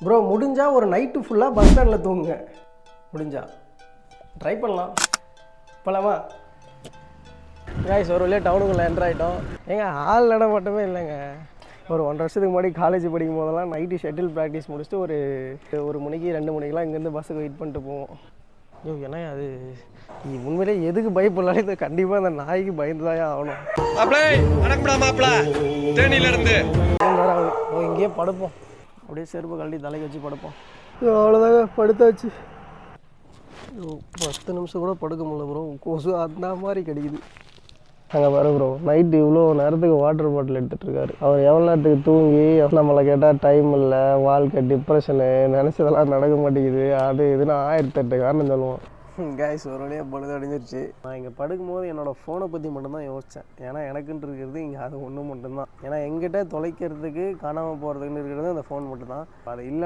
Bro முடிஞ்சால் ஒரு night ஃபுல்லாக பஸ் ஸ்டாண்டில் தூங்குங்க. முடிஞ்சா ட்ரை பண்ணலாம். போலாமா? காய்ஸ் ஒரு வழியாக டவுனுக்குள்ளே என்ட்ரு ஆகிட்டோம். ஏங்க ஆள் நட மட்டுமே இல்லைங்க. ஒரு 1.5 வருஷத்துக்கு முன்னாடி காலேஜ் படிக்கும் போதெல்லாம் நைட்டு ஷட்டில் ப்ராக்டிஸ் முடிச்சுட்டு ஒரு மணிக்கு 2 மணிக்கெலாம் இங்கேருந்து பஸ்ஸுக்கு வெயிட் பண்ணிட்டு போவோம். ஐயோ ஏன்னா அது உண்மையிலே எதுக்கு பயப்படலான்னு இது கண்டிப்பாக அந்த நாய்க்கு பயந்து தான் ஆகணும். இங்கேயே படுப்போம். அப்படியே செருப்பு கழட்டி தலைக்கு வச்சு படுப்போம். அவ்வளோதாங்க படுத்தாச்சு. 10 நிமிஷம் கூட படுக்க முடியல ப்ரோ. கொசு அந்த மாதிரி கிடைக்குது. அங்கே பாரு ப்ரோ, நைட்டு இவ்வளோ நேரத்துக்கு வாட்டர் பாட்டில் எடுத்துகிட்டு இருக்காரு. அவர் எவ்வளோ நேரத்துக்கு தூங்கி நம்மளை கேட்டால் டைம் இல்லை, வாழ்க்கை டிப்ரெஷனு, நினச்சதெல்லாம் நடக்க மாட்டேங்குது, அது இதுன்னு 1008 காரணம் சொல்லுவோம். கேஸ் ஒரு வழியாக படுத்து அடைஞ்சிருச்சு. நான் இங்கே படுக்கும்போது என்னோடய ஃபோனை பற்றி மட்டும்தான் யோசித்தேன். ஏன்னா எனக்குன்ட்டு இருக்கிறது இங்கே அது ஒன்று மட்டும்தான். ஏன்னா எங்கிட்ட தொலைக்கிறதுக்கு காணாமல் போகிறதுக்குன்னு இருக்கிறது அந்த ஃபோன் மட்டும்தான். அது இல்லை